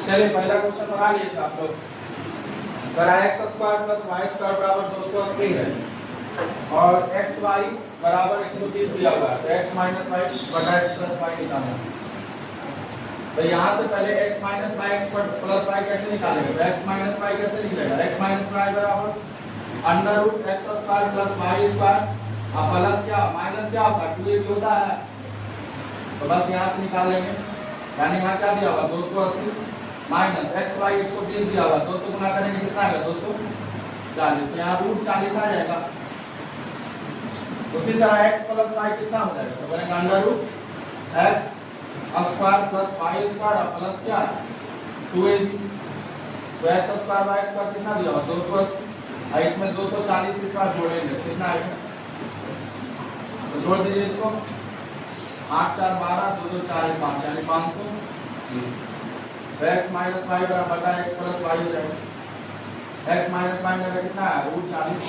चलिए पहला क्वेश्चन बना लीजिए आप लोग। x square plus y square बराबर 280 है और एक्स वाई बराबर 130 दिया हुआ है, तो x माइनस वाई बटा x प्लस वाई निकालना है। तो यहाँ से पहले x minus y x plus y कैसे निकालेंगे? तो x माइनस वाई कैसे निकलेगा? x माइनस वाई बराबर under root x square plus y square और प्लस क्या माइनस क्या होगा 2ab होता है, तो बस यहाँ से निकाल लेंगे। यानी यहाँ क्या दिया हुआ 280 माइनस एक्स वाई 130 दिया हुआ, 200 गुना करेंगे कितना आएगा 240, तो यहाँ रूट 40 आ जाएगा। उसी तरह x प्लस वाई कितना हो जाएगा? तो बनेगा under root x square plus y square और प्लस क्या 2ab, तो एक्स स्क्वायर वाई स्क्वायर कितना दिया हुआ 280 और इसमें 240 इस बार जोड़ेंगे कितना आएगा? तो जोड़ दीजिए इसको 8 4 12 2 2 4 5 यानी 500। x माइनस वाई बटा x प्लस वाई हो जाएगा। x माइनस वाई में कितना है रूट 40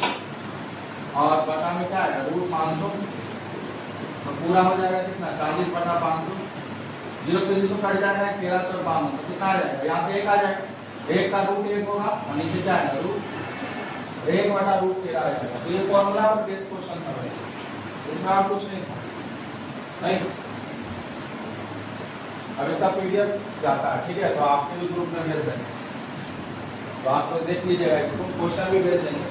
और बटा में क्या है रूट 500, तो पूरा हो जाएगा कितना 40 बटा 500, 0 से 0 कट जाएगा 13 4 52, तो कितना आ जाएगा? यहाँ पे 1 आ जाएगा, 1 का रूट 1 होगा और नीचे क्या है रूट 1 बटा रूट 13 आ जाएगा। तो ये फॉर्मूला और बेस क्वेश्चन था, इसमें और कुछ नहीं था नहीं। अब इसका पीडीएफ जाता है, ठीक है, तो आपके भी ग्रुप में भेज देंगे, तो आप तो देख लीजिएगा, इसको क्वेश्चन भी भेज देंगे,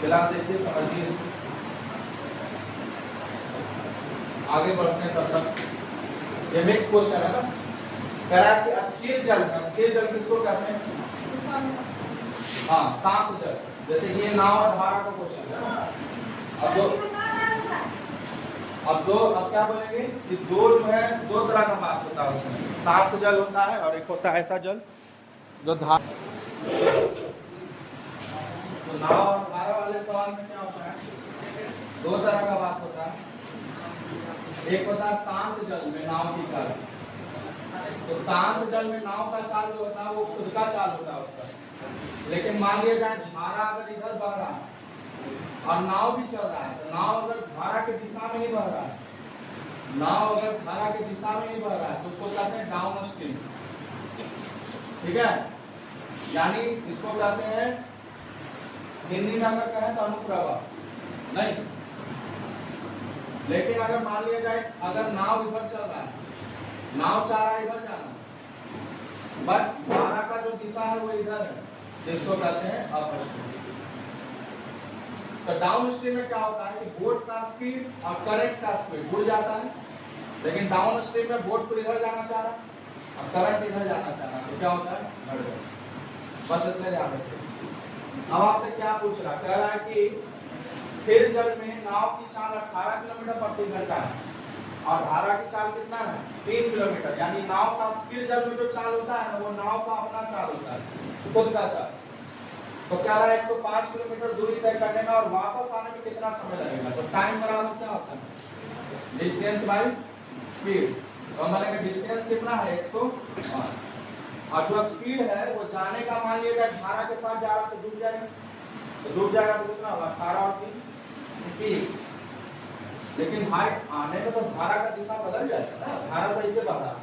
फिलहाल देखिए समझिए इसको, आगे बढ़ते हैं तब तक। ये मिक्स क्वेश्चन है ना, कह रहा है कि अस्थिर जल किसको कहते हैं? हाँ शांत जल, जैसे ये नाव और धारा का क्वेश्चन है ना। अब क्या बोलेंगे कि दो जो है दो तरह का बात होता है उसमें, शांत जल होता है और एक होता है ऐसा जल जो धारा। तो नाव और धारा वाले सवाल में क्या होता है, दो तरह का बात होता है। एक होता है शांत जल में नाव की चाल, तो शांत जल में नाव का चाल जो होता है वो खुद का चाल होता है उसका। लेकिन मान लिया जाए धारा अगर इधर बह रहा है और नाव भी चल रहा है, तो नाव अगर धारा की दिशा में ही बह रहा है, नाव अगर धारा की दिशा में ही बह रहा है तो उसको कहते हैं डाउन स्ट्रीम, ठीक है। यानी इसको कहते हैं हिंदी में अगर कहें तो अनुप्रवाह नहीं। लेकिन अगर मान लिया जाए अगर नाव इधर चल रहा है, नाव चाह रहा है इधर जाना, बट धारा का जो दिशा है वो इधर है, इसको कहते हैं अपस्ट्रीम। तो डाउन स्ट्रीम में क्या होता है कि बोट का स्पीड और करंट का स्पीड जुड़ जाता है, लेकिन डाउन स्ट्रीम में बोट को इधर जाना चाह रहा है और करंट इधर जाना चाह रहा है, तो क्या होता है बस इतने ध्यान रखिए। अब आपसे क्या पूछ रहा, कह रहा है कि स्थिर जल में नाव की चाल 18 किलोमीटर प्रति घंटा है और धारा की चाल कितना है 3 किलोमीटर। यानी नाव का स्थिर जल में जो चाल होता है ना वो नाव का अपना चाल होता है, खुद का चाल। तो क्या रहा है 105 किलोमीटर दूरी तय करने में और वापस आने में कितना समय लगेगा? तो टाइम बराबर क्या होता है डिस्टेंस बाय स्पीड। तो हम बोलेंगे डिस्टेंस कितना है 105 और जो स्पीड है वो जाने का मान लिया धारा के साथ जा रहा तो जुड़ जाएगा, तो जुड़ जाएगा तो कितना होगा 18 और 3 30। लेकिन भाई आने में तो धारा का दिशा बदल जाएगा ना, धारा तो ऐसे बह रहा,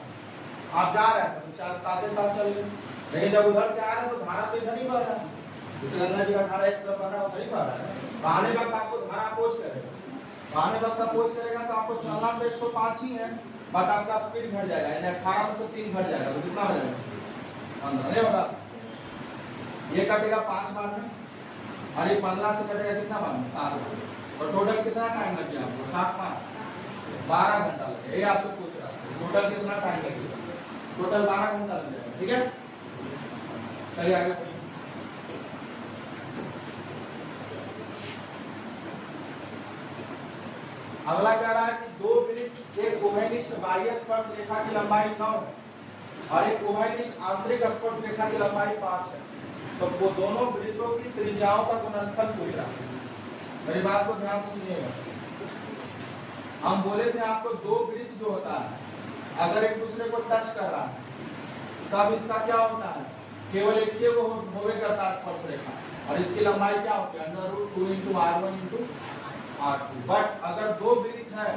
आप जा रहे हैं तो साथ ही साथ चलिए, लेकिन जब उधर से आ रहे हैं तो धारा तो इधर ही बह रहा है, जैसे गंगा जी का धारा एक तरफ बह रहा है उधर ही बह रहा है। आने वक्त आपको धारा अपोज करेगा, आने वक्त अपोज करेगा तो आपको चलना तो 105 ही है, बट आपका स्पीड घट जाएगा, यानी 18 से 3 घट जाएगा, तो कितना हो जाएगा 15 नहीं होगा। ये कटेगा 5 बार में और ये 15 से कटेगा कितना बार में 7 बार, और टोटल कितना टाइम लग गया आपको 7 5 12 घंटा लगेगा। ये आपसे पूछ रहा है टोटल कितना टाइम लगेगा, टोटल 12 घंटा लग जाएगा, ठीक है। चलिए आगे बढ़िए। अगला कह रहा है कि दो वृत्त एक उभयनिष्ठ बाह्य स्पर्श रेखा की लंबाई 9 है और एक उभयनिष्ठ आंतरिक स्पर्श रेखा की लंबाई 5 है, तो वो दोनों वृत्तों की त्रिज्याओं का गुणनफल पूछ रहा है। मेरी बात को ध्यान से सुनिएगा। हम बोले थे आपको दो वृत्त जो होता है अगर एक दूसरे को टच कर रहा है तब इसका क्या होता है केवल एक ही वो होवे करता है स्पर्श रेखा, और इसकी लंबाई क्या होती है √2 × r1 × r2। बट अगर दो वृत्त है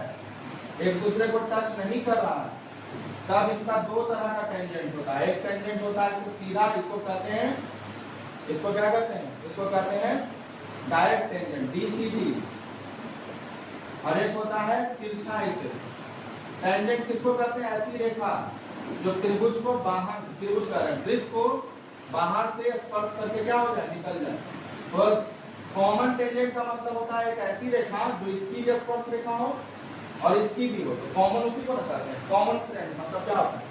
एक दूसरे को टच नहीं कर रहा है तब इसका दो तरह का टेंजेंट होता है। एक टेंजेंट होता है इसे सीधा, इसको कहते हैं, इसको क्या कहते हैं, इसको कहते हैं डायरेक्ट टेंजेंट DCT, और एक होता है तिरछा। इसे टेंजेंट किसको कहते हैं, ऐसी रेखा जो त्रिभुज को बाहर, त्रिभुज का वृत्त को बाहर से स्पर्श करके क्या हो जाए, निकल जाए। तो कॉमन टेंजेंट का मतलब होता है एक ऐसी रेखा जो इसकी भी स्पर्श रेखा हो और इसकी भी हो, तो कॉमन उसी को कहते हैं। कॉमन फ्रेंड मतलब क्या होता है,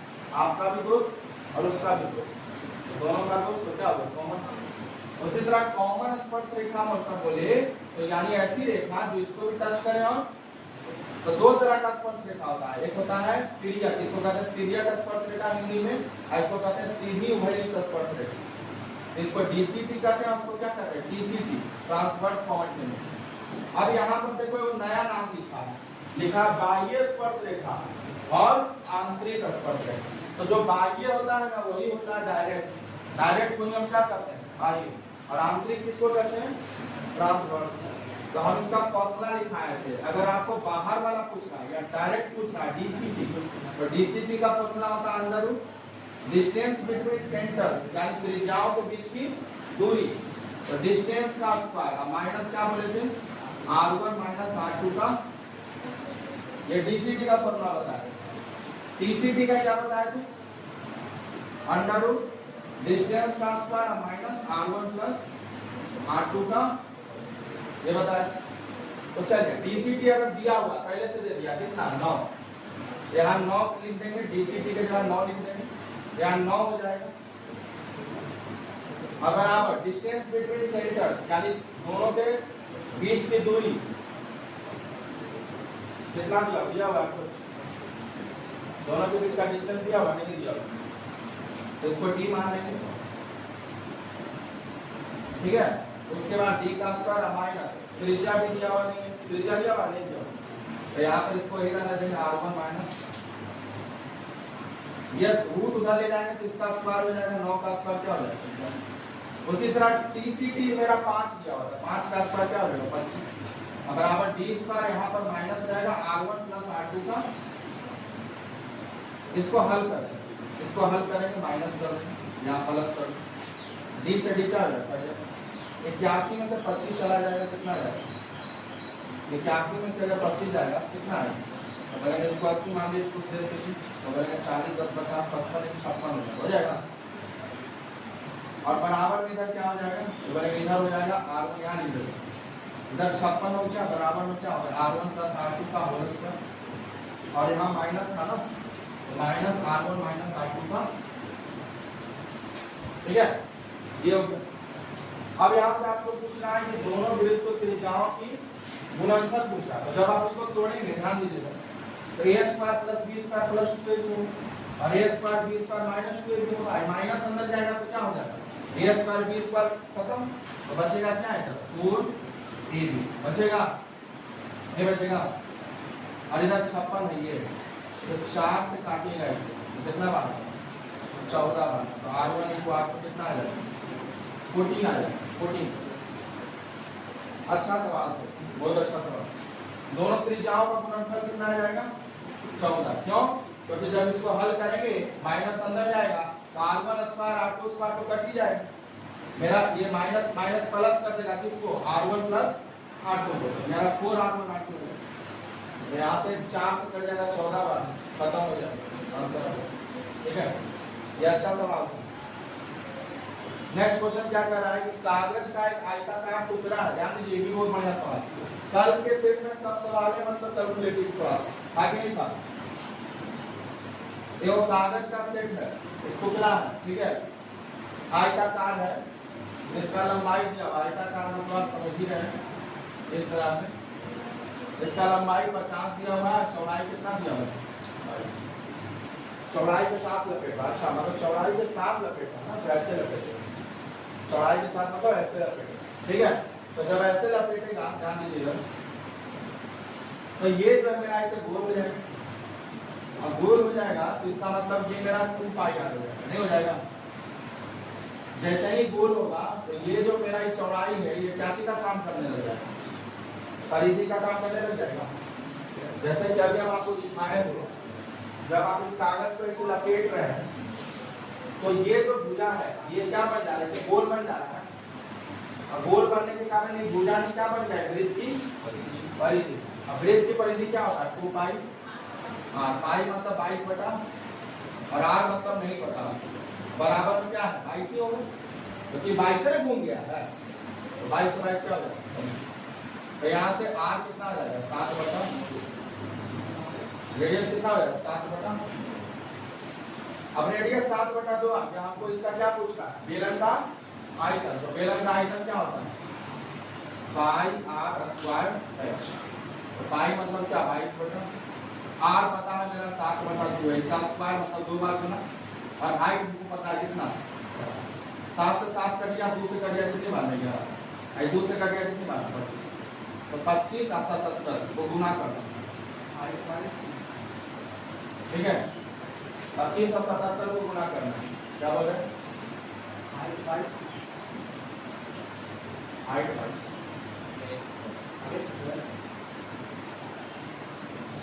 आपका भी दोस्त और उसका भी दोस्त, दोनों का दोस्त, तो क्या होगा, कॉमन। उसी तरह कॉमन स्पर्श रेखा मतलब बोले तो यानी ऐसी रेखा जो इसको भी टच करे, और तो दो तरह का स्पर्श रेखा होता है। एक होता है तिर्यक, इसको कहते हैं तिर्यक स्पर्श रेखा हिंदी में, और इसको कहते हैं सीधी उभयनिष्ठ स्पर्श रेखा। इसको DCT कहते हैं, उसको क्या कहते हैं, TCT, ट्रांसवर्स कॉमन टेंजेंट। अब यहाँ पर देखो वो नया नाम लिखा है, लिखा बाह्य स्पर्श रेखा और आंतरिक स्पर्श रेखा। तो जो बाह्य होता है ना वही होता है डायरेक्ट। डायरेक्ट को हम क्या कहते हैं, बाह्य, और आंतरिक किसको कहते हैं, ट्रांसवर्स। तो हम इसका फॉर्मूला लिखाए थे। अगर आपको बाहर वाला पूछना है या डायरेक्ट पूछना है DCT, तो DCT का फॉर्मूला होता है under root distance between centres, यानी त्रिज्याओं के बीच की दूरी, तो डिस्टेंस का स्क्वायर माइनस क्या बोले थे, R1 माइनस R2 का, ये DCT का फॉर्मूला बताया। TCT का क्या बताया थे, अंडर रूट डिस्टेंस का square minus R1 plus R2 का, ये बताया। तो चलिए DCT अगर दिया हुआ पहले से दे दिया कितना, 9, यहाँ 9 लिख देंगे, DCT के जगह 9 लिख देंगे, यहाँ 9 हो जाएगा। अब बराबर डिस्टेंस बिटवीन सेंटर्स, यानी दोनों के बीच की दूरी कितना दिया हुआ आपको, दोनों के बीच का डिस्टेंस दिया हुआ, नहीं दिया हुआ, तो इसको D मान लेंगे, ठीक है। उसके बाद D का स्क्वायर माइनस त्रिज्या भी दिया हुआ नहीं है, त्रिज्या दिया हुआ नहीं दिया, तो यहाँ पर इसको ही रहने देंगे R1 माइनस, यस रूट उधर ले जाएंगे तो इसका स्क्वायर हो जाएगा, 9 का स्क्वायर क्या हो जाएगा। उसी तरह TCT मेरा 5 दिया हुआ था, 5 का स्क्वायर क्या हो जाएगा, 25, अब बराबर D स्क्वायर यहाँ पर माइनस रहेगा R1 प्लस R2 का। इसको हल करें, इसको हल करेंगे, माइनस कर देंगे, यहाँ प्लस कर देंगे, D से D क्या हो जाएगा, 81 में से 25 चला जाएगा, कितना जाएगा, 81 में से अगर 25 जाएगा कितना है, अगर इसको 80 मान लीजिए कुछ देर के लिए, तो अगर 40 10 50 55 56 हो जाएगा, और बराबर में इधर क्या हो जाएगा, तो इधर हो जाएगा R1, यहाँ लिख देंगे, इधर 56 हो गया, बराबर में क्या होगा R1 प्लस R2 का होल स्क्वायर, और यहाँ माइनस था ना, तो माइनस R1 माइनस R2 का, ठीक है, ये हो गया। अब यहाँ से आपको पूछना है कि दोनों वृत्त को त्रिज्याओं की गुणनफल पूछा, तो जब आप उसको तोड़ेंगे ध्यान दीजिएगा, तो a square plus b square plus 2ab और a square b square minus 2ab होगा, माइनस अंदर जाएगा तो क्या हो जाएगा, a स्क्वायर b स्क्वायर खत्म, तो बचेगा क्या है, 4ab बचेगा, ये बचेगा, और इधर 56 है, ये तो 4 से काटिएगा इसको, कितना बार 14 बार, तो R1 को आपको कितना आ जाएगा, 14 आ जाएगा, 14। अच्छा सवाल है, बहुत अच्छा सवाल। दोनों त्रिज्याओं का गुणनफल कितना आ जाएगा, 14, क्यों, क्योंकि जब इसको हल करेंगे माइनस अंदर जाएगा तो R1 स्क्वायर R2 स्क्वायर तो कट ही जाएगा, मेरा ये माइनस माइनस प्लस कर देगा किसको, R1 प्लस R2 को, तो मेरा 4R1 R2 है, यहाँ से 4 से कट जाएगा, 14 बार खत्म हो जाएगा आंसर, ठीक है। ये अच्छा सवाल है। नेक्स्ट क्वेश्चन क्या कह रहा है कि कागज का एक आयताकार टुकड़ा है, ध्यान दीजिए, ये भी बहुत बढ़िया सवाल। कल के सेट में सब सवाल है, मतलब कैलकुलेटिव थोड़ा आगे नहीं था, ये वो कागज का सेट है, एक टुकड़ा है, ठीक है, आयताकार है, इसका लंबाई दिया, आयताकार मतलब आप समझ ही रहे हैं इस तरह से, इसका लंबाई 50 दिया हुआ है, चौड़ाई कितना दिया हुआ है, चौड़ाई के साथ लपेटा, अच्छा मतलब चौड़ाई के साथ लपेटा ना, तो ऐसे लपेटे, चौड़ाई के साथ मतलब ऐसे लपेटे, ठीक है। तो जब ऐसे लपेटेगा ध्यान दीजिएगा, तो ये जो है मेरा ऐसे गोल हो जाएगा, और गोल हो जाएगा तो इसका मतलब ये मेरा 2 पाई आर हो जाएगा, नहीं हो जाएगा, जैसे ही गोल होगा तो ये जो मेरा चौड़ाई है ये क्या चीज का काम करने लग जाएगा, परिधि का काम करने लग जाएगा, जैसे कि अभी हम आपको दिखाए थे जब आप इस कागज को ऐसे लपेट रहे हैं तो ये जो भुजा है ये क्या बन जा रहा है, गोल बन जा रहा है, और गोल बनने के कारण ये भुजा की क्या बन जाए, वृत्त की परिधि। अब वृत्त की परिधि क्या होता है, 2 पाई। हाँ, पाई मतलब 22 बटा और आर मतलब नहीं पता, बराबर में क्या है 22 ही होगा, क्योंकि 22 से घूम गया है तो 22 से 22 क्या हो जाएगा, तो यहाँ से आर कितना आ जाएगा 7 बटा, रेडियस कितना हो जाएगा 7 बटा। अब रेडियस 7 बटा 2 आ गया, हमको इसका क्या पूछ रहा है, बेलन का आयतन। तो बेलन का आयतन क्या होता है, पाई आर स्क्वायर है। तो पाई मतलब क्या 22 बटा, आर पता है मेरा 7 बटा 2 है, इसका स्क्वायर मतलब 2 बार गुना, और हाइट हमको पता है कितना 7 से 7 कट गया, 2 से कट गया कितनी बार में गया, 2 से कट गया कितनी बार 25, तो 25 और 77 को गुना करना, ठीक है, 25 और 77 को गुना करना, क्या बोल रहे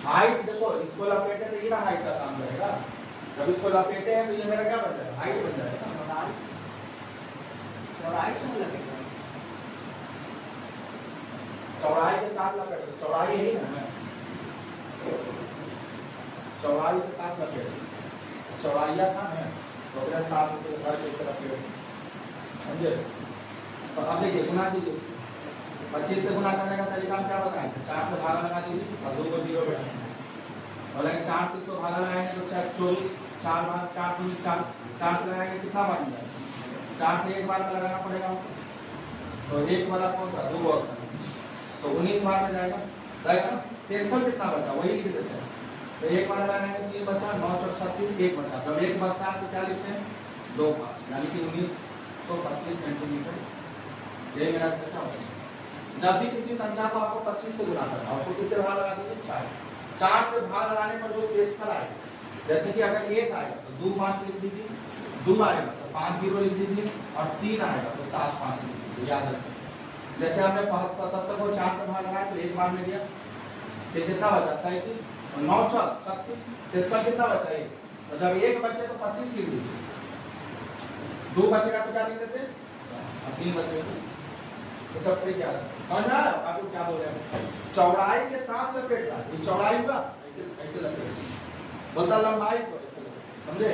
हाइट देखो, इसको लपेटे तो ये ना हाइट का काम करेगा, जब इसको लपेटे हैं तो ये मेरा क्या बन जाएगा, हाइट बन जाएगा, चौड़ाई के साथ लपेटे, चौड़ाई यही ना, चौड़ाई के साथ लपेटे, चौड़ाइया था ना तो मेरा साथ में से कैसे लपेटे, समझे। तो अब देखिए गुना कीजिए, 25 से गुना करने का तरीका हम क्या बताएं, 4 से भागा लगा दीजिए और 2 को 0 बैठाएंगे, और लेकिन 4 से इसको भागा लगाएंगे तो 24, 4 भाग 4 3 4, 4 से लगाएंगे कितना बार मिल जाएगा, 4 से एक बार में लगाना पड़ेगा, तो एक वाला कौन सा 2 ऑप्शन, तो 19 बार में जाएगा, राइट। शेषफल कितना बचा वही लिख देते हैं, तो एक बार लगाएंगे तो ये बचा 9 और 36, एक बचा, जब एक बचता है तो क्या लिखते हैं 2 5, यानी कि 1925 सेंटीमीटर, ये मेरा इसका होता है। जब भी किसी संख्या को आपको 25 से गुना करना है, उसको किससे भाग लगा दीजिए 4 से भाग लगाने पर जो शेषफल आएगा, जैसे कि अगर 1 आएगा तो 2 5 लिख दीजिए, 2 आएगा तो 5 0 लिख दीजिए, और 3 आएगा तो 7 5 लिख दीजिए, याद रखें। जैसे हमने 77 को 4 से भाग लगाया तो एक बार में दिया, फिर कितना बचा 37, और 9 4 36, शेषफल कितना बचा 1, और जब 1 बचे तो 25 लिख दीजिए, 2 बचेगा तो क्या लिख देते, और 3 बचेगा, ये सब ट्रिक याद है, समझ में आ रहा है आपको क्या बोल रहे हैं, चौड़ाई के साथ लपेट रहा है, ये चौड़ाई हुआ ऐसे ऐसे लपेट, बोलता लंबाई तो ऐसे लपेट, समझे।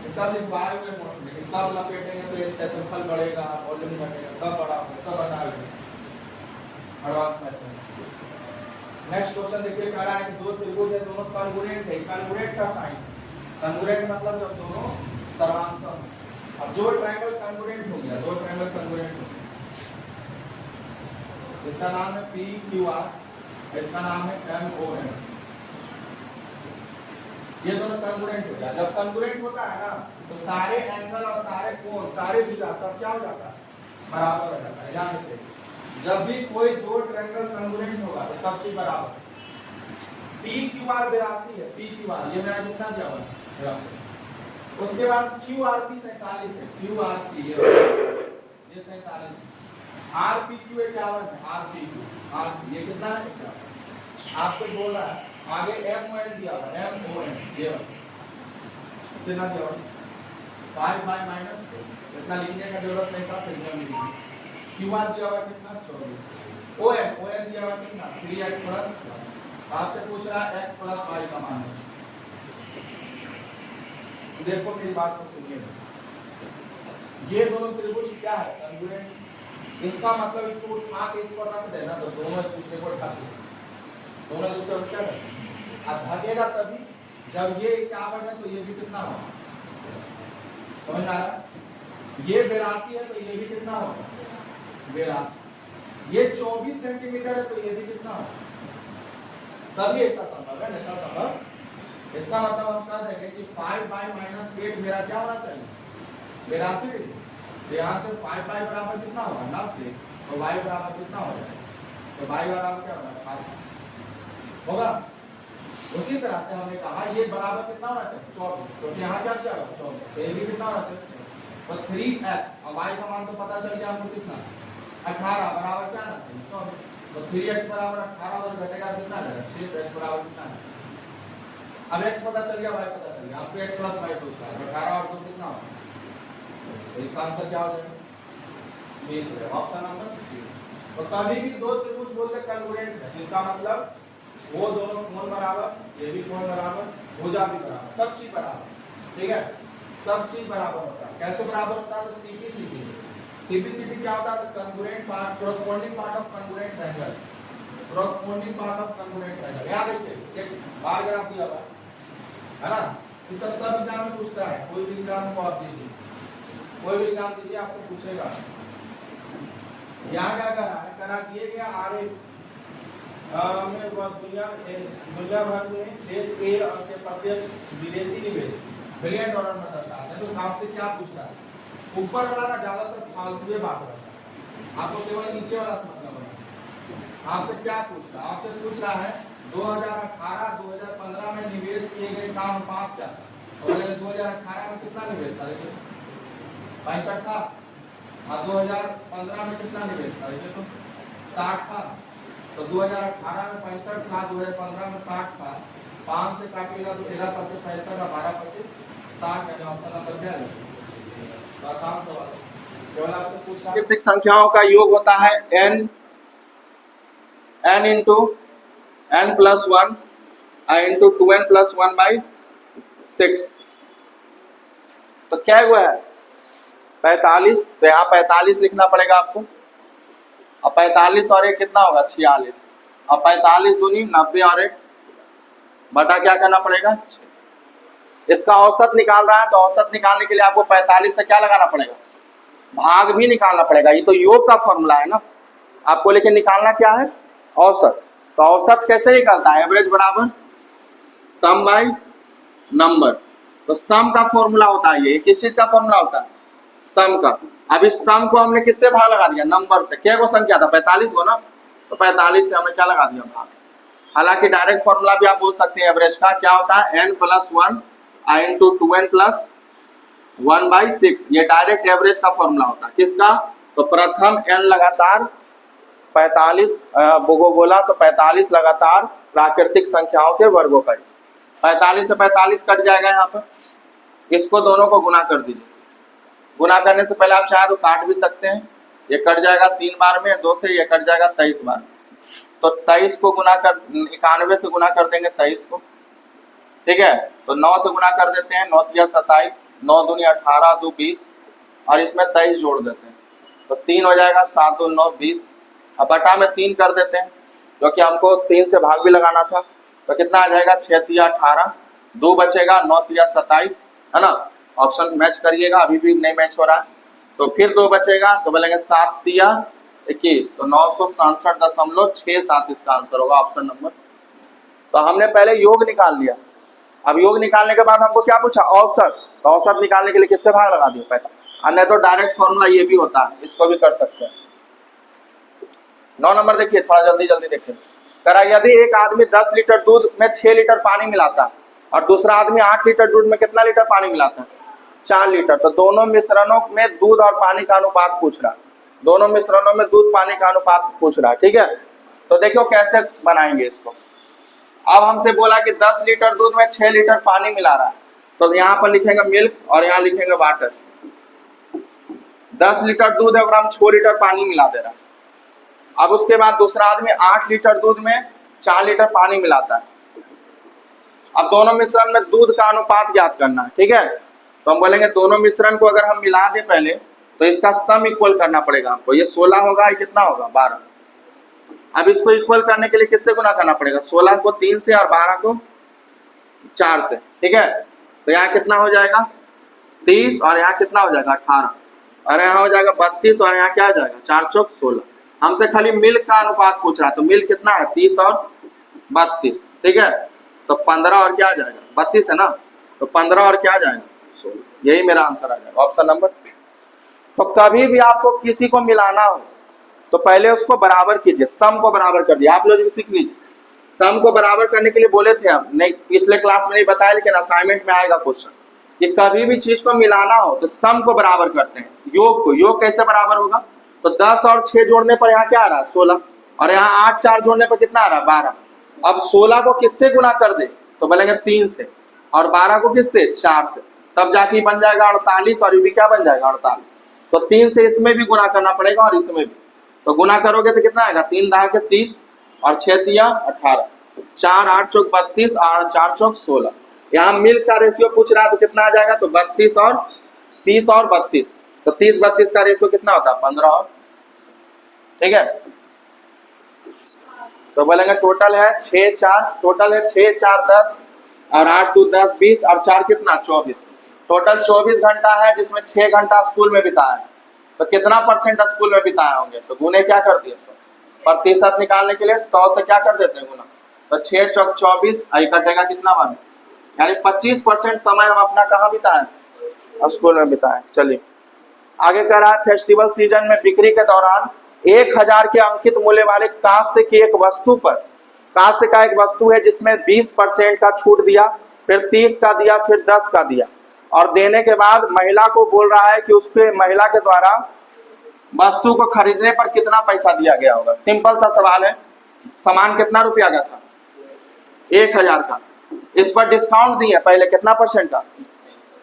ये सब लिखवाए हुए मोशन, लेकिन कब लपेटेंगे तो ये क्षेत्रफल बढ़ेगा, वॉल्यूम घटेगा, कब बड़ा होगा सब बता रहे हैं एडवांस मेथड। नेक्स्ट क्वेश्चन देखिए, कह रहा है कि दो त्रिभुज है, दोनों कॉन्ग्रुएंट है, कॉन्ग्रुएंट का साइन, कॉन्ग्रुएंट मतलब जब दोनों सर्वांश, अब जो ट्रायंगल कॉन्ग्रुएंट हो गया, दो ट्रायंगल कॉन्ग्रुएंट हो गया, इसका नाम है PQR, इसका नाम है MON, ये दोनों कॉन्ग्रुएंट हो गया। जब कॉन्ग्रुएंट होता है ना तो सारे एंगल और सारे कोण, सारे भुजा सब क्या हो जाता है, बराबर हो जाता है, ध्यान रखिए। जब भी कोई दो ट्रायंगल कॉन्ग्रुएंट होगा तो सब चीज बराबर। PQR 82 है, PQR ये मेरा कितना दिया हुआ है, उसके बाद QRP 47 है, QRP ये 47 है, RPQ 51 है, RPQ ये कितना है, क्या आपसे बोल रहा है, आगे MON दिया हुआ है, MON ये कितना दिया हुआ 5 बाय माइनस, इतना लिखने का जरूरत नहीं था, सिंगल में लिखिए। QR दिया हुआ कितना 24, ON दिया हुआ कितना 3x प्लस, आपसे पूछ रहा है x प्लस y का मान। देखो मेरी बात को सुनिए, ये दोनों त्रिभुज क्या है, कॉन्ग्रुएंट। इसका मतलब इसको उठा के इस पर रख देना तो दोनों एक दूसरे को ढक देंगे, दोनों एक दूसरे को क्या करेंगे, अब ढकेगा तभी जब ये क्या बने तो ये भी कितना होगा, समझ आ रहा, ये 82 है तो ये भी कितना होगा 82, ये 24 सेंटीमीटर है तो ये भी कितना होगा, तभी ऐसा संभव है, ऐसा संभव। इसका मतलब हम कह देंगे कि 5 बाय माइनस 8 मेरा क्या होना चाहिए 82 डिग्री, तो यहाँ से 5 बाय बराबर कितना होगा 90, तो y बराबर कितना हो जाएगा, तो y बराबर क्या होगा 5 होगा। उसी तरह से हमने कहा ये बराबर कितना होना चाहिए 24, तो यहाँ क्या क्या होगा 24, तो ये भी कितना होना चाहिए, तो 3x, और y का मान तो पता चल गया हमको कितना 18 बराबर क्या आना चाहिए 24, तो 3x बराबर 18 और घटेगा कितना आ जाएगा 6, तो x बराबर कितना है अब x पता चल गया, y पता चल गया, आपको x प्लस y पूछ रहा है, 18 और 2 कितना होगा, तो इसका आंसर क्या हो जाएगा, 20 हो जाएगा, ऑप्शन नंबर सी। तो कभी भी दो त्रिभुज बोलते कॉन्ग्रुएंट है, इसका मतलब वो दोनों कोण बराबर, ये भी कोण बराबर, भुजा भी बराबर, सब चीज बराबर, ठीक है, सब चीज बराबर होता है। कैसे बराबर होता है, तो सीपी सीपी से, सीपी सीपी क्या होता है, congruent part, corresponding part of congruent triangle, corresponding part of congruent triangle. याद रखिए एक बार ग्राफ दिया हुआ है ना, ये सब एग्जाम में पूछता है, कोई भी एग्जाम को आप दीजिए, कोई भी एग्जाम दीजिए आपसे पूछेगा। यहाँ क्या करा दिए गया आरे में दुनिया भर में देश के प्रत्यक्ष विदेशी निवेश बिलियन डॉलर में दर्शाते हैं। तो आपसे क्या पूछ रहा है, ऊपर वाला ना ज्यादातर फालतू बात रहता है, आपको केवल नीचे वाला से मतलब है। आपसे क्या पूछ रहा है, आपसे पूछ रहा है 2018-2015 में निवेश किए गए का अनुपात क्या था, और 2018 में कितना निवेश था, 65 था, और 2015 में कितना निवेश था, तो 60 था। तो 2018 में 65 था, 2015 में 60 था, 5 से काटिएगा तो 13 × 5 = 65 और 12 × 5 = 60, यानी ऑप्शन नंबर क्या है, तो आसान सवाल है। केवल आपसे पूछना प्राकृतिक संख्याओं का योग होता है n into n + 1 into 2n + 1/6। तो क्या हुआ है 45, तो यहाँ 45 लिखना पड़ेगा आपको। अब 45 और 1 कितना होगा 46। अब 45 दूनी 90 और 1 बटा क्या करना पड़ेगा, इसका औसत निकाल रहा है, तो औसत निकालने के लिए आपको 45 से क्या लगाना पड़ेगा, भाग भी निकालना पड़ेगा। ये तो योग का फॉर्मूला है ना आपको, लेकिन निकालना क्या है औसत। तो औसत कैसे निकलता है, एवरेज बराबर सम बाय नंबर। तो सम का फॉर्मूला होता है, ये किस चीज का फॉर्मूला होता है, सम का। अब इस सम को हमने किससे भाग लगा दिया, नंबर से। क्या को सम किया था 45 को ना, तो 45 से हमने क्या लगा दिया भाग। हालांकि डायरेक्ट फॉर्मूला भी आप बोल सकते हैं एवरेज का, क्या होता है n + 1 into 2n + 1/6। ये डायरेक्ट एवरेज का फॉर्मूला होता है, किसका, तो प्रथम n लगातार 45 बोला तो 45 लगातार प्राकृतिक संख्याओं के वर्गों का। 45 से 45 कट जाएगा यहाँ पर, इसको दोनों को गुना कर दीजिए। गुना करने से पहले आप चाहे तो काट भी सकते हैं, ये कट जाएगा 3 बार में, 2 से ये कट जाएगा 23 बार। तो 23 को गुना कर 91 से गुना कर देंगे 23 को, ठीक है। तो 9 से गुना कर देते हैं, 9 × 3 = 27, 9 दूनी 18, 2 20 और इसमें 23 जोड़ देते हैं, तो 3 हो जाएगा, 7 2 9 20। अब बटा में 3 कर देते हैं, क्योंकि हमको 3 से भाग भी लगाना था। तो कितना आ जाएगा 6 × 18, 2 बचेगा, 9 × 27, है ना। ऑप्शन मैच करिएगा, अभी भी नहीं मैच हो रहा है, तो फिर 2 बचेगा, तो बोलेंगे 7 × 21, तो 967.67 इसका आंसर होगा, ऑप्शन नंबर। तो हमने पहले योग निकाल लिया। अब योग निकालने के बाद हमको क्या पूछा, औसत। तो औसत निकालने के लिए किससे भाग लगा दिया पहले, अन्य तो डायरेक्ट फॉर्मूला ये भी होता है, इसको भी कर सकते हैं। 9 नंबर देखिए, थोड़ा जल्दी जल्दी देखिए। करा यदि एक आदमी 10 लीटर दूध में 6 लीटर पानी मिलाता है और दूसरा आदमी 8 लीटर दूध में कितना लीटर पानी मिलाता है, 4 लीटर। तो दोनों मिश्रणों में दूध और पानी का अनुपात पूछ रहा है, दोनों मिश्रणों में दूध पानी का अनुपात पूछ रहा है, ठीक है। तो देखो कैसे बनाएंगे इसको। अब हमसे बोला कि 10 लीटर दूध में 6 लीटर पानी मिला रहा है, तो यहाँ पर लिखेंगे मिल्क और यहाँ लिखेंगे वाटर। 10 लीटर दूध है और हम 6 लीटर पानी मिला दे रहा है। अब उसके बाद दूसरा आदमी 8 लीटर दूध में 4 लीटर पानी मिलाता है। अब दोनों मिश्रण में दूध का अनुपात ज्ञात करना है, ठीक है। तो हम बोलेंगे दोनों मिश्रण को अगर हम मिला दे पहले, तो इसका सम इक्वल करना पड़ेगा हमको। ये 16 होगा, ये कितना होगा 12। अब इसको इक्वल करने के लिए किससे गुना करना पड़ेगा, 16 को 3 से और 12 को 4 से, ठीक है। तो यहाँ कितना हो जाएगा 30 और यहाँ कितना हो जाएगा 18 और यहाँ हो जाएगा 32 और यहाँ क्या आ जाएगा 4 × 4 = 16। हमसे खाली मिल्क का अनुपात पूछ रहा है, तो मिल्क कितना है 30 और 32, ठीक है। तो 15 और क्या आ जाएगा 32 है ना, तो 15 और क्या आ जाएगा 16। यही मेरा आंसर आ जाएगा, ऑप्शन नंबर सी। तो कभी भी आपको किसी को मिलाना हो तो पहले उसको बराबर कीजिए, सम को बराबर कर दिया। आप लोग भी सीख लीजिए, सम को बराबर करने के लिए बोले थे हम, नहीं पिछले क्लास में नहीं बताया, लेकिन असाइनमेंट में आएगा क्वेश्चन कि कभी भी चीज को मिलाना हो तो सम को बराबर करते हैं। योग को, योग कैसे बराबर होगा, तो 10 और 6 जोड़ने पर यहाँ क्या आ रहा है 16 और यहाँ 8 4 जोड़ने पर कितना आ रहा है 12। अब 16 को किससे गुना कर दे, तो बोलेंगे 3 से, और 12 को किससे, 4 से, तब जाके बन जाएगा 48, और ये भी क्या बन जाएगा 48। तो 3 से इसमें भी गुना करना पड़ेगा और इसमें भी, तो गुना करोगे तो कितना आएगा, 3 दाह के 30 और 6 तिया 18, 4 8 चौक 32 और 4 चौक 16। यहाँ मिल्क का रेशियो पूछ रहा है तो कितना आ जाएगा, तो 32 और 30 और 32, तो 30 32 का रेशियो कितना होता है, 15 और, ठीक है। तो बोलेंगे टोटल है 6 4, टोटल है 6 4 10 और 8 2 10 20 और 4 कितना 24, टोटल 24 घंटा है, जिसमें 6 घंटा स्कूल में बिताया है। तो कितना परसेंट स्कूल में बिताए होंगे, तो गुने क्या कर दिए 100, प्रतिशत निकालने के लिए 100 से क्या कर देते हैं गुना, तो 6 चौक 24, आई कटेगा कितना बने, यानी 25% समय हम अपना कहाँ बिताए, स्कूल में बिताए। चलिए आगे कह रहा है, फेस्टिवल सीजन में बिक्री के दौरान 1000 के अंकित मूल्य वाले कांस्य की एक वस्तु पर, कांस्य का एक वस्तु है जिसमें 20% का छूट दिया, फिर 30 का दिया, फिर 10 का दिया, और देने के बाद महिला को बोल रहा है कि उसके, महिला के द्वारा वस्तु को खरीदने पर कितना पैसा दिया गया होगा। सिंपल सा सवाल है, सामान कितना रुपया का था, 1000 का, इस पर डिस्काउंट दिए पहले कितना परसेंट का,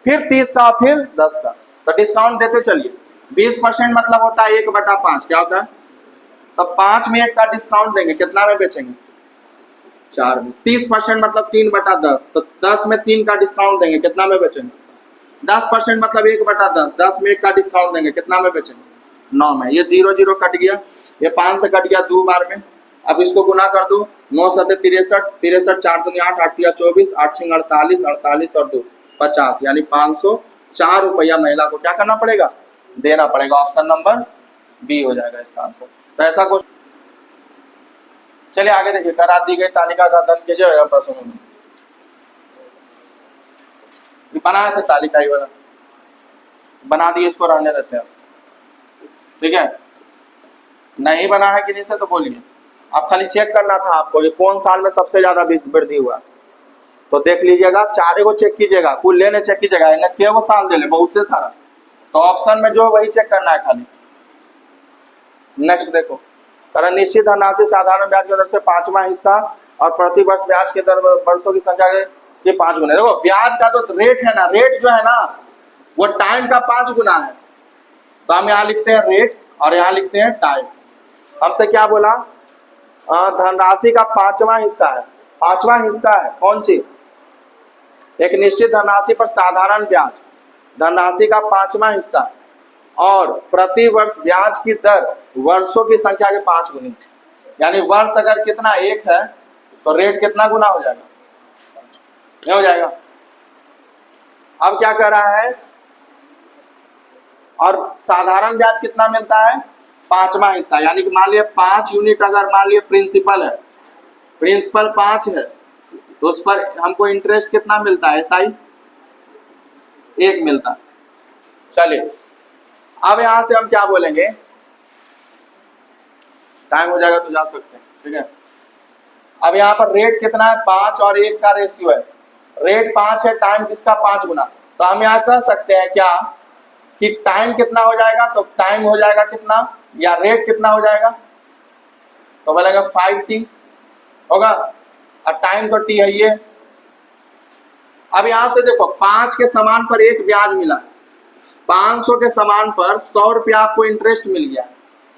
फिर 30 का, फिर 10 का, तो डिस्काउंट देते चलिए। 20% मतलब होता है 1/5, क्या होता है, तो 5 में 1 का डिस्काउंट देंगे, कितना में बेचेंगे, 4 में। 30% मतलब 3/10, तो 10 में 3 का डिस्काउंट देंगे, कितना में बेचेंगे, 10% मतलब 1/10, 10 में 1 का डिस्काउंट देंगे, कितना में बेचेंगे, 9 में। ये 0 0 कट गया, ये 5 से कट गया 2 बार में। अब इसको गुना कर दो, 9 7 63, 63 4 दूनी 8, 8 तिया 24, 8 6 48, 48 और 2 50, यानी 504 रुपया महिला को क्या करना पड़ेगा, देना पड़ेगा। ऑप्शन नंबर बी हो जाएगा इसका आंसर। तो ऐसा कुछ, चलिए आगे देखिए, करा दी गई तालिका का अध्ययन कीजिए प्रश्नों में। बनाया था तालिका ही वाला, बना दिए, इसको रहने देते हैं, ठीक है। नहीं बना है कि नहीं से तो बोलिए, आप खाली चेक करना था आपको कि कौन साल में सबसे ज्यादा वृद्धि हुआ, तो देख लीजिएगा, 4 को चेक कीजिएगा, कुल लेने चेक कीजिएगा, इन्हें क्या वो साल दे ले, बहुत सारा, तो ऑप्शन में जो वही चेक करना है खाली। नेक्स्ट देखो, कारण निश्चित धनराशि साधारण ब्याज के दर से 5वां हिस्सा और प्रति वर्ष ब्याज के दर वर्षों की संख्या के 5 गुना। देखो ब्याज का तो रेट है ना, रेट जो है ना वो टाइम का 5 गुना है, तो हम यहाँ लिखते हैं रेट और यहाँ लिखते हैं टाइम। हमसे क्या बोला, धनराशि का 5वां हिस्सा है, 5वां हिस्सा है कौन सी, एक निश्चित धनराशि पर साधारण ब्याज, धनराशि का 5वां हिस्सा, और प्रति वर्ष ब्याज की दर वर्षों की संख्या के 5 गुनी, यानी वर्ष अगर कितना 1 है तो रेट कितना गुना हो जाएगा, नहीं हो जाएगा। अब क्या कर रहा है, और साधारण ब्याज कितना मिलता है, 5वां हिस्सा, यानी कि मान लिया 5 यूनिट अगर मान लिया प्रिंसिपल है, प्रिंसिपल 5 है, तो उस पर हमको इंटरेस्ट कितना मिलता है, एसआई 1 मिलता है। चलिए अब यहां से हम क्या बोलेंगे, टाइम हो जाएगा तो जा सकते हैं, ठीक है। अब यहाँ पर रेट कितना है, 5 और 1 का रेशियो है, रेट 5 है, टाइम किसका 5 गुना, तो हम यहाँ कह सकते हैं क्या कि टाइम कितना हो जाएगा, तो टाइम हो जाएगा कितना, या रेट कितना हो जाएगा, तो बोलेगा 5t होगा, और टाइम तो t है ये। अब यहां से देखो 5 के समान पर 1 ब्याज मिला, 500 के समान पर 100 रुपया आपको इंटरेस्ट मिल गया,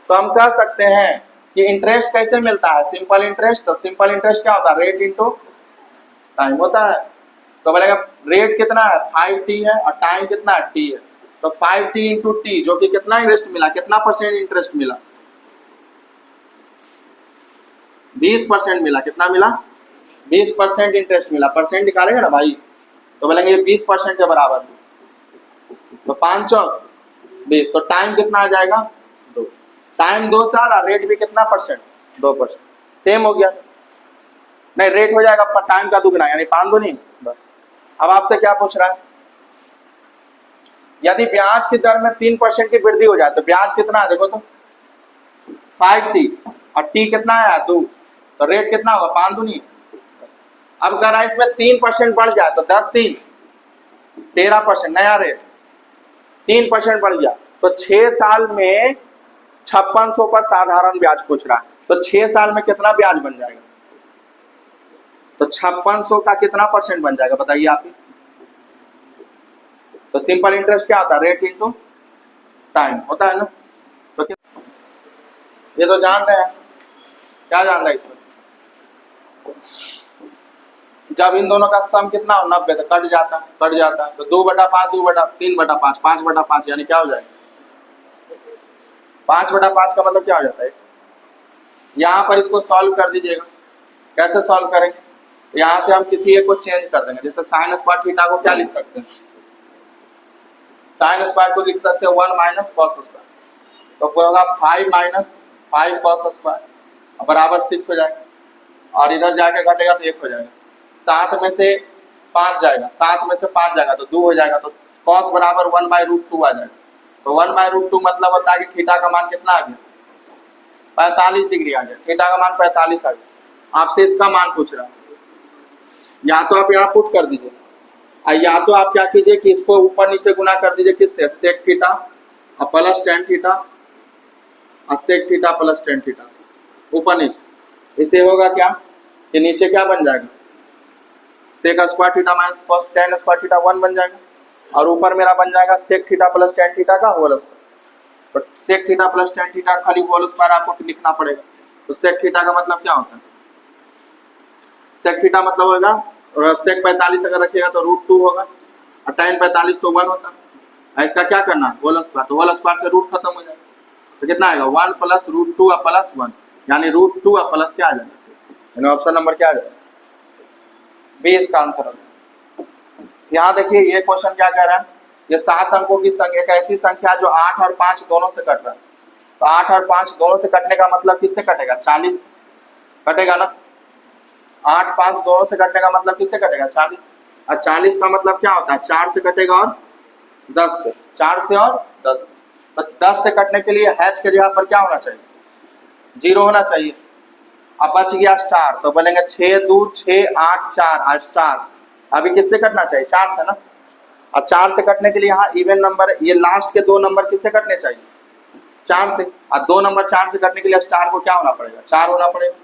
तो हम कह सकते हैं कि इंटरेस्ट कैसे मिलता है, सिंपल इंटरेस्ट। तो सिंपल इंटरेस्ट क्या होता है, रेट इंटू टाइम होता है। तो बोलेगा रेट कितना है 5t है और टाइम कितना है t है, तो 5t इंटू टी, जो कि कितना इंटरेस्ट मिला, कितना परसेंट इंटरेस्ट मिला, 20% मिला, कितना मिला 20% इंटरेस्ट मिला, परसेंट निकालेगा ना भाई, तो बोलेंगे ये 20% के बराबर है, तो 5 और 20, तो टाइम कितना आ जाएगा 2, टाइम 2 साल और रेट भी कितना परसेंट 2%, सेम हो गया, नहीं रेट हो जाएगा पर टाइम का दुगना, यानी 5 दूनी 10। अब आपसे क्या पूछ रहा है, यदि ब्याज की दर में 3% की वृद्धि हो जाए तो ब्याज कितना है, देखो तो 5t और t कितना है 2, तो रेट कितना होगा 5 दूनी। अब कह रहा है इसमें 3% बढ़ जाए तो 10 3 13%, नया रेट 3% बढ़ गया, तो 6 साल में 5600 पर साधारण ब्याज पूछ रहा है, तो 6 साल में कितना ब्याज बन जाएगा, तो 5600 का कितना परसेंट बन जाएगा बताइए आप ही। तो सिंपल इंटरेस्ट क्या होता है, रेट इंटू टाइम होता है ना। तो ये तो जान रहे हैं, क्या जान रहे हैं इसमें, जब इन दोनों का सम कितना हो 90 तो कट जाता है, तो 2/5 2/3/5 5/5 यानी क्या हो जाएगा 5/5 का मतलब क्या हो जाता है। यहाँ पर इसको सॉल्व कर दीजिएगा। कैसे सॉल्व करेंगे, यहाँ से हम किसी एक को चेंज कर देंगे। जैसे साइन स्क्वायर थीटा को क्या लिख सकते हैं, साइन स्क्वायर को लिख सकते हैं 1 माइनस कॉस स्क्वायर, तो होगा 5 माइनस 5 कॉस स्क्वायर बराबर 6 हो जाएगा, और इधर जाके घटेगा तो 1 हो जाएगा। 7 में से 5 जाएगा, 7 में से 5 जाएगा तो 2 हो जाएगा, तो कॉस बराबर 1/√2 आ जाएगा। तो 1/√2 मतलब होता है कि थीटा का मान कितना आ गया 45 डिग्री आ गया, थीटा का मान 45 आ गया। आपसे इसका मान पूछ रहा है, या तो आप यहाँ पुट कर दीजिए, या तो आप क्या कीजिए कि इसको ऊपर नीचे गुना कर दीजिए किससे, सेक थीटा और प्लस टेन थीटा और sec theta plus tan theta ऊपर नीचे। इससे होगा क्या कि नीचे क्या बन जाएगा, sec square theta minus cos tan square theta 1 बन जाएगा, और ऊपर मेरा बन जाएगा sec theta plus tan theta का whole square. But sec theta plus tan theta खाली होल स्क्वायर आपको लिखना पड़ेगा। तो सेक थीटा का मतलब क्या होता है, सेक थीटा मतलब होगा, और सेक 45 अगर रखिएगा तो √2 होगा, और tan 45 तो 1 होता है। इसका क्या करना है होल स्क्वायर, तो होल स्क्वायर से रूट खत्म हो जाएगा, तो कितना आएगा 1 प्लस √2 और प्लस 1 यानी √2 और प्लस क्या आ जाएगा, यानी ऑप्शन नंबर क्या आ जाएगा बी इसका आंसर होगा। यहाँ देखिए ये क्वेश्चन क्या कह रहा है, ये 7 अंकों की संख्या, एक ऐसी संख्या जो 8 और 5 दोनों से कट रहा है। तो 8 और 5 दोनों से कटने का मतलब किससे कटेगा 40 कटेगा ना, 8 5 दोनों से कटने का मतलब किससे कटेगा 40, और 40 का मतलब क्या होता है 4 से कटेगा और 10 से, 4 से और 10। तो 10 से कटने के लिए हैच के जगह पर क्या होना चाहिए 0 होना चाहिए। अब बच गया स्टार, तो बोलेंगे 6 2 6 8 4 और स्टार अभी किससे कटना चाहिए 4 से ना, और 4 से कटने के लिए यहाँ इवन नंबर, ये लास्ट के 2 नंबर किससे कटने चाहिए 4 से, और 2 नंबर 4 से कटने के लिए स्टार को क्या होना पड़ेगा 4 होना पड़ेगा।